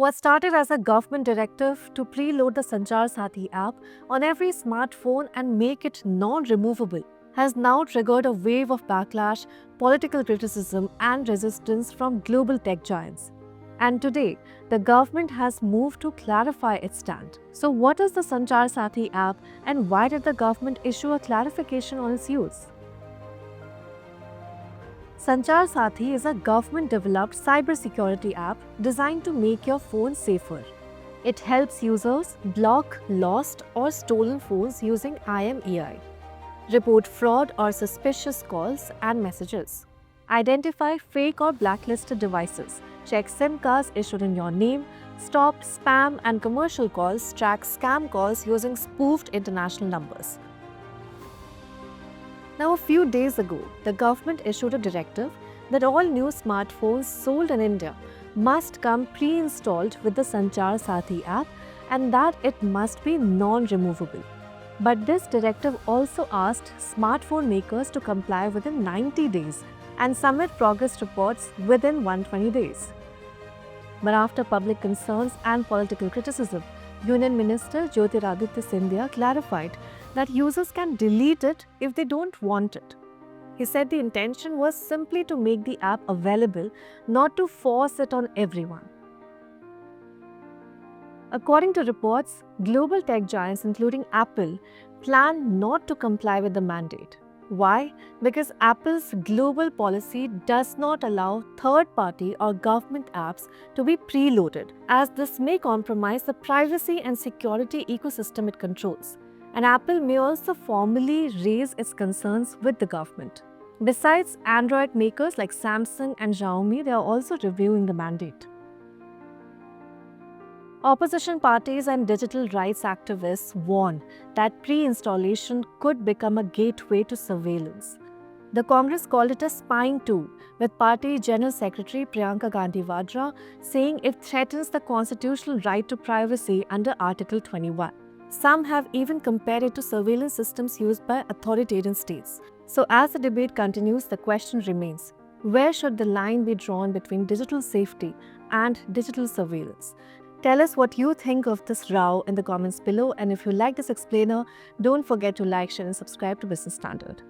What started as a government directive to preload the Sanchar Sathi app on every smartphone and make it non-removable has now triggered a wave of backlash, political criticism, and resistance from global tech giants. And today, the government has moved to clarify its stand. So, what is the Sanchar Sathi app and why did the government issue a clarification on its use? Sanchar Sathi is a government-developed cybersecurity app designed to make your phone safer. It helps users block lost or stolen phones using IMEI, report fraud or suspicious calls and messages, identify fake or blacklisted devices, check SIM cards issued in your name, stop spam and commercial calls, track scam calls using spoofed international numbers. Now, a few days ago, the government issued a directive that all new smartphones sold in India must come pre-installed with the Sanchar Sathi app and that it must be non-removable. But this directive also asked smartphone makers to comply within 90 days and submit progress reports within 120 days. But after public concerns and political criticism, Union Minister Jyotiraditya Scindia clarified that users can delete it if they don't want it. He said the intention was simply to make the app available, not to force it on everyone. According to reports, global tech giants including Apple plan not to comply with the mandate. Why? Because Apple's global policy does not allow third-party or government apps to be preloaded, as this may compromise the privacy and security ecosystem it controls. And Apple may also formally raise its concerns with the government. Besides, Android makers like Samsung and Xiaomi, they are also reviewing the mandate. Opposition parties and digital rights activists warn that pre-installation could become a gateway to surveillance. The Congress called it a spying tool, with Party General Secretary Priyanka Gandhi Vadra saying it threatens the constitutional right to privacy under Article 21. Some have even compared it to surveillance systems used by authoritarian states. So as the debate continues, the question remains, where should the line be drawn between digital safety and digital surveillance? Tell us what you think of this row in the comments below, and if you like this explainer, don't forget to like, share and subscribe to Business Standard.